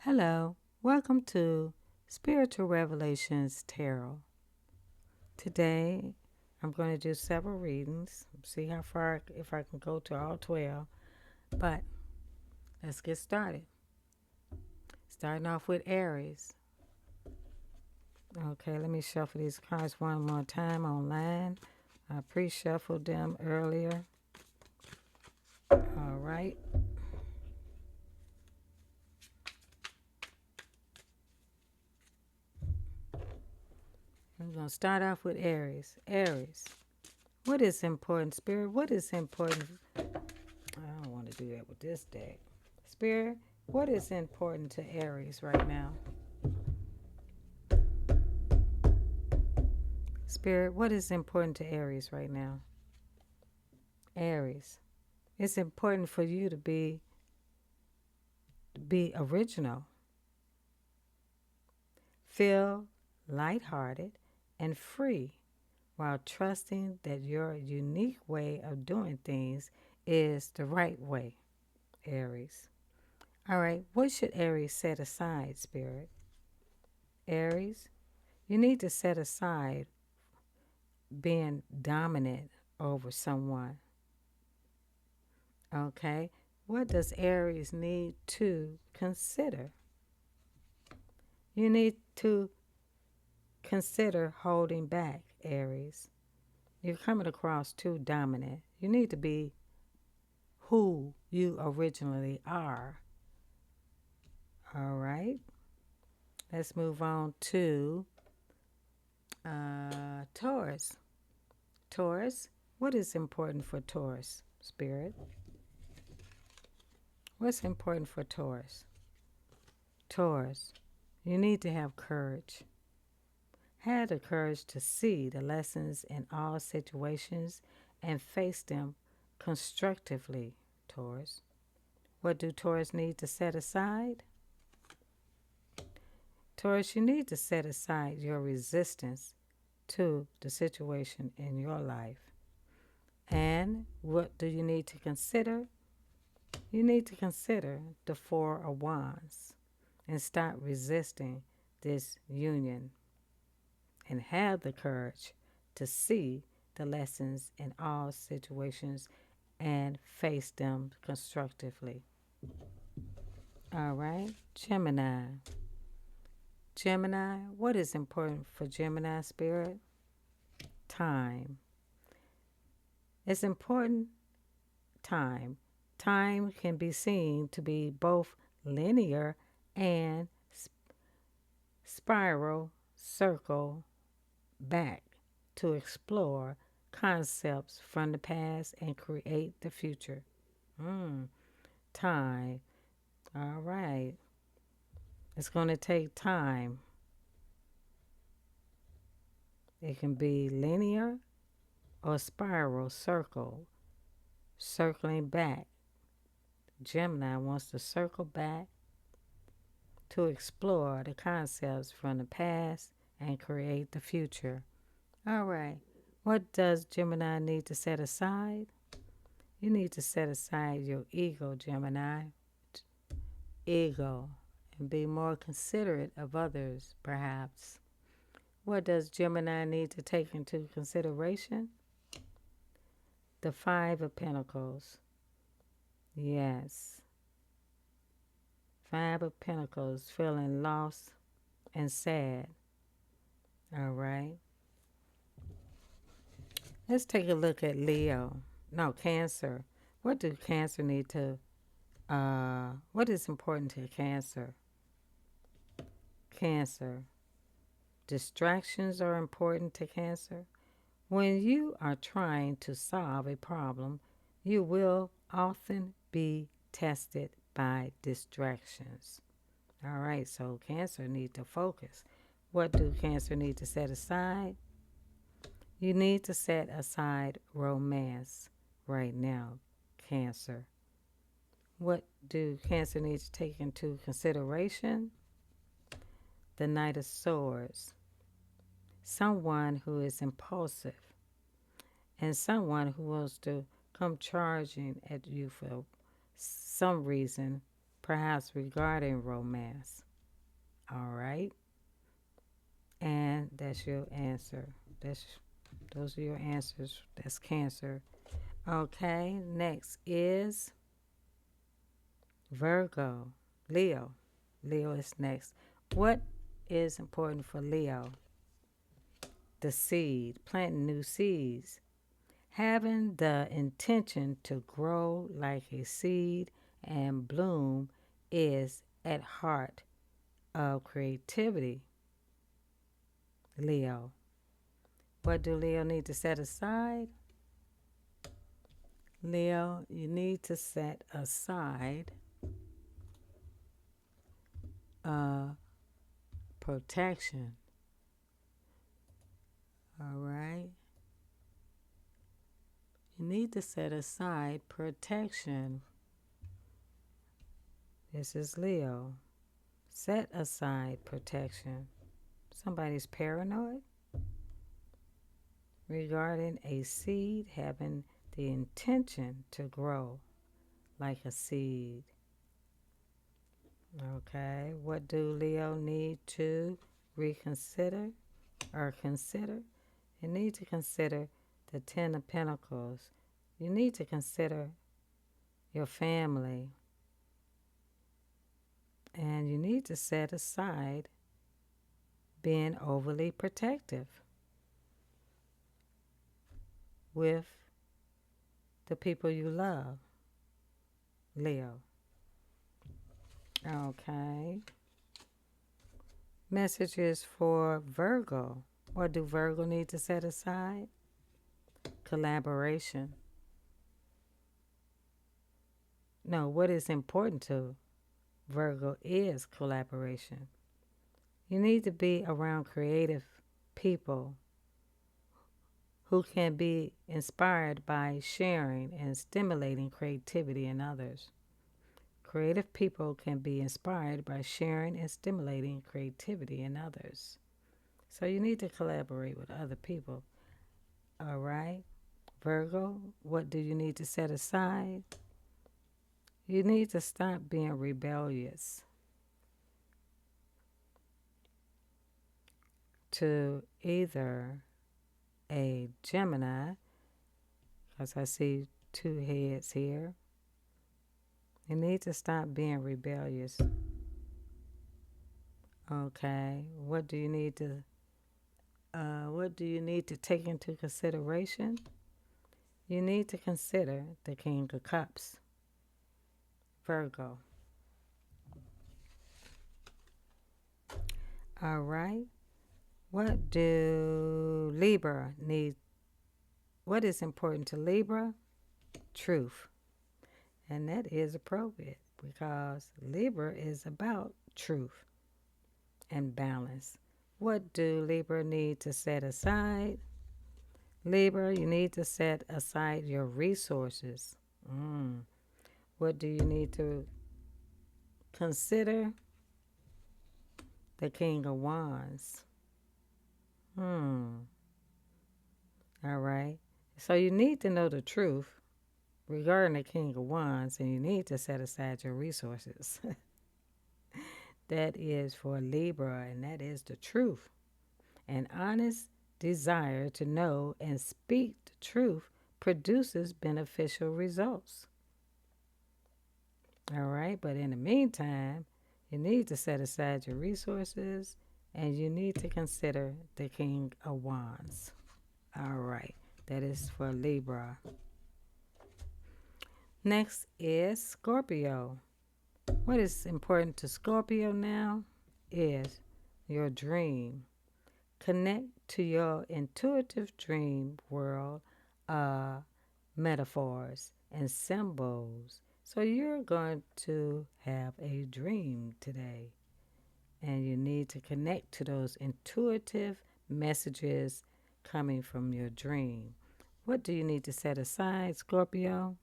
Hello, welcome to Spiritual Revelations Tarot. Today, I'm going to do several readings, see how far, if I can go to all 12. But let's get started. Starting off with Aries. Okay, let me shuffle these cards one more time online. I pre-shuffled them earlier. All right. I'm going to start off with Aries. Aries. What is important, Spirit? What is important? I don't want to do that with this deck. Spirit, what is important to Aries right now? Spirit, what is important to Aries right now? Aries, it's important for you to be original. Feel lighthearted and free while trusting that your unique way of doing things is the right way, Aries. All right, what should Aries set aside, Spirit? Aries, you need to set aside being dominant over someone. Okay? What does Aries need to consider? You need to consider holding back, Aries. You're coming across too dominant. You need to be who you originally are. All right? Let's move on to Taurus. Taurus, what is important for Taurus, Spirit? What's important for Taurus? Taurus, you need to have courage. Have the courage to see the lessons in all situations and face them constructively, Taurus. What do Taurus need to set aside? Taurus, you need to set aside your resistance to the situation in your life. And what do you need to consider? You need to consider the Four of Wands and stop resisting this union and have the courage to see the lessons in all situations and face them constructively. All right, Gemini. Gemini, what is important for Gemini, Spirit? Time. It's important time. Time can be seen to be both linear and spiral, circle back to explore concepts from the past and create the future. Time. All right. It's going to take time. It can be linear or spiral, circle, circling back. Gemini wants to circle back to explore the concepts from the past and create the future. All right. What does Gemini need to set aside? You need to set aside your ego, Gemini. Ego. And be more considerate of others, perhaps. What does Gemini need to take into consideration? The Five of Pentacles. Yes. Five of Pentacles, feeling lost and sad. All right. Let's take a look at Leo. No, Cancer. What do Cancer need to, what is important to Cancer? Cancer. Distractions are important to Cancer. When you are trying to solve a problem, you will often be tested by distractions. All right, so Cancer need to focus. What do Cancer need to set aside? You need to set aside romance right now, Cancer. What do Cancer need to take into consideration? The Knight of Swords. Someone who is impulsive and someone who wants to come charging at you for some reason, perhaps regarding romance. All right, and that's your answer. That's those are your answers. That's Cancer. Okay, next is Virgo. Leo. Leo is next. What is important for Leo? The seed, planting new seeds, having the intention to grow like a seed and bloom is at heart of creativity. Leo. What do Leo need to set aside? Leo, you need to set aside protection. All right. You need to set aside protection. This is Leo. Set aside protection. Somebody's paranoid regarding a seed having the intention to grow like a seed. Okay, what do Leo need to reconsider or consider? You need to consider the Ten of Pentacles. You need to consider your family. And you need to set aside being overly protective with the people you love. Leo. Okay. Messages for Virgo. What do Virgo need to set aside? Collaboration. No, what is important to Virgo is collaboration. You need to be around creative people who can be inspired by sharing and stimulating creativity in others. Creative people can be inspired by sharing and stimulating creativity in others. So you need to collaborate with other people. All right? Virgo, what do you need to set aside? You need to stop being rebellious to either a Gemini, because I see two heads here. You need to stop being rebellious. Okay, what do you need to take into consideration? You need to consider the King of Cups. Virgo. All right. What do Libra need? What is important to Libra? Truth. And that is appropriate because Libra is about truth and balance. What do Libra need to set aside? Libra, you need to set aside your resources. What do you need to consider? The King of Wands. All right. So you need to know the truth regarding the King of Wands, and you need to set aside your resources. That is for Libra, and that is the truth. An honest desire to know and speak the truth produces beneficial results. All right, but in the meantime, you need to set aside your resources and you need to consider the King of Wands. All right, that is for Libra. Next is Scorpio. What is important to Scorpio now is your dream. Connect to your intuitive dream world, metaphors and symbols. So you're going to have a dream today, and you need to connect to those intuitive messages coming from your dream. What do you need to set aside, Scorpio?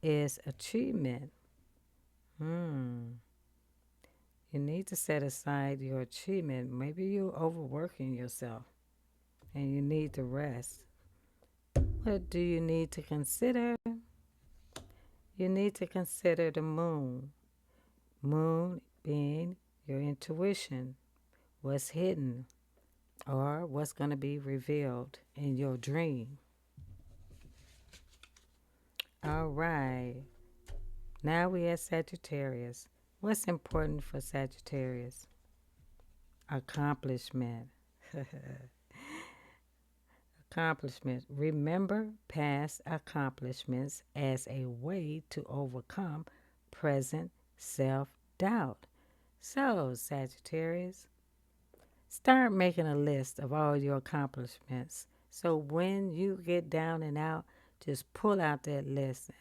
Is achievement. You need to set aside your achievement. Maybe you're overworking yourself and you need to rest. What do you need to consider? You need to consider the moon. Moon being your intuition, what's hidden, or what's going to be revealed in your dream. All right. Now we at Sagittarius. What's important for Sagittarius? Accomplishment. Accomplishments. Remember past accomplishments as a way to overcome present self doubt. So, Sagittarius, start making a list of all your accomplishments. So, when you get down and out, just pull out that list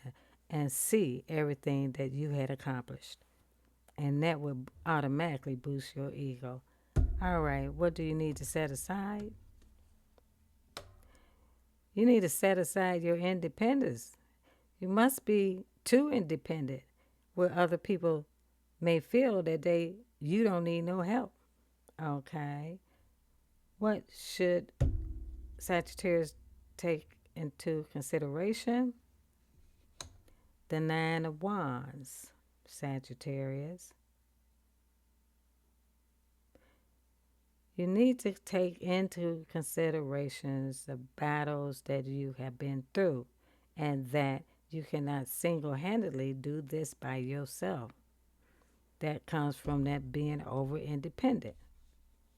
and see everything that you had accomplished. And that will automatically boost your ego. All right, what do you need to set aside? You need to set aside your independence. You must be too independent where other people may feel that you don't need no help. Okay. What should Sagittarius take into consideration? The Nine of Wands, Sagittarius. You need to take into considerations the battles that you have been through and that you cannot single-handedly do this by yourself. That comes from that being over independent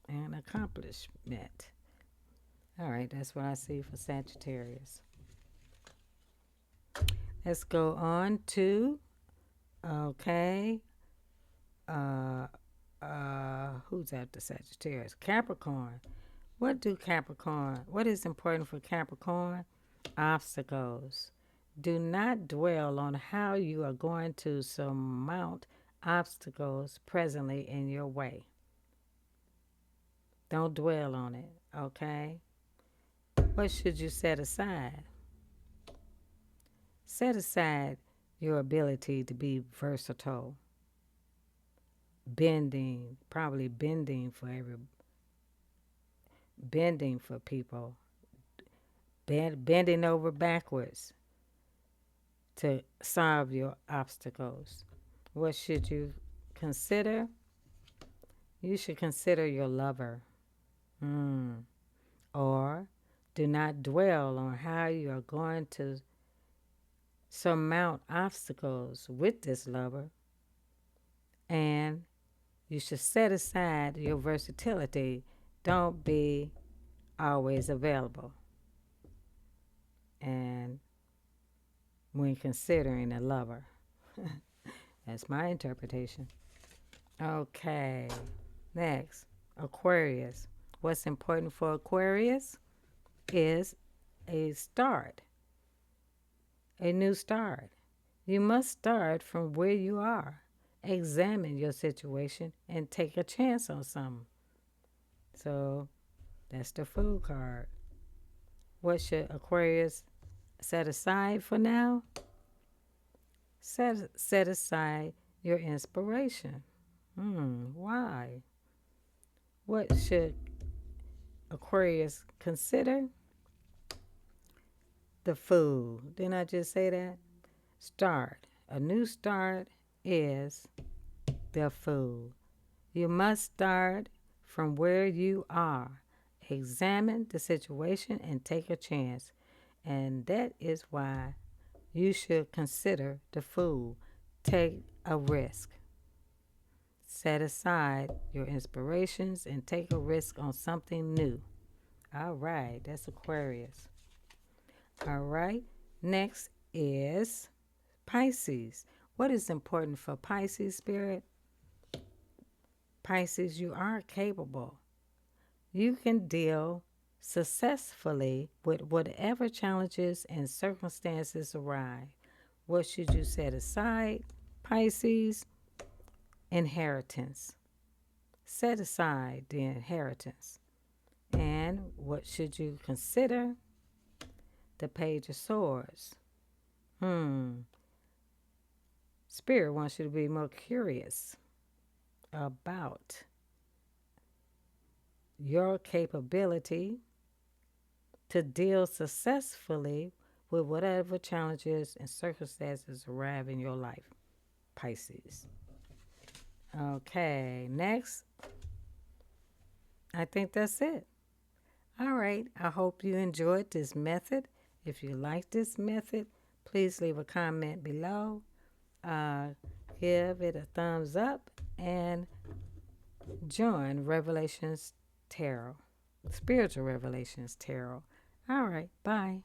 and accomplishment. All right, that's what I see for Sagittarius. Let's go on to, okay, who's after Sagittarius? Capricorn. What is important for Capricorn? Obstacles. Do not dwell on how you are going to surmount obstacles presently in your way. Don't dwell on it, okay? What should you set aside? Set aside your ability to be versatile. Probably bending for people. Bending over backwards to solve your obstacles. What should you consider? You should consider your lover. Or do not dwell on how you are going to surmount obstacles with this lover. And you should set aside your versatility. Don't be always available. And when considering a lover. That's my interpretation. Okay. Next, Aquarius. What's important for Aquarius is a start, a new start. You must start from where you are. Examine your situation and take a chance on something. So that's the Fool card. What should Aquarius set aside for now? Set aside your inspiration. Why? What should Aquarius consider? The Fool. Didn't I just say that? Start. A new start is the Fool. You must start from where you are. Examine the situation and take a chance. And that is why you should consider the Fool. Take a risk. Set aside your inspirations and take a risk on something new. All right, that's Aquarius. All right, next is Pisces. What is important for Pisces, Spirit? Pisces, you are capable. You can deal successfully with whatever challenges and circumstances arise. What should you set aside, Pisces? Inheritance. Set aside the inheritance. And what should you consider? The Page of Swords. Spirit wants you to be more curious about your capability to deal successfully with whatever challenges and circumstances arrive in your life, Pisces. Okay, next, I think that's it. All right, I hope you enjoyed this method. If you like this method, please leave a comment below. Uh, Give it a thumbs up and join Revelations Tarot, Spiritual Revelations Tarot. All right, bye.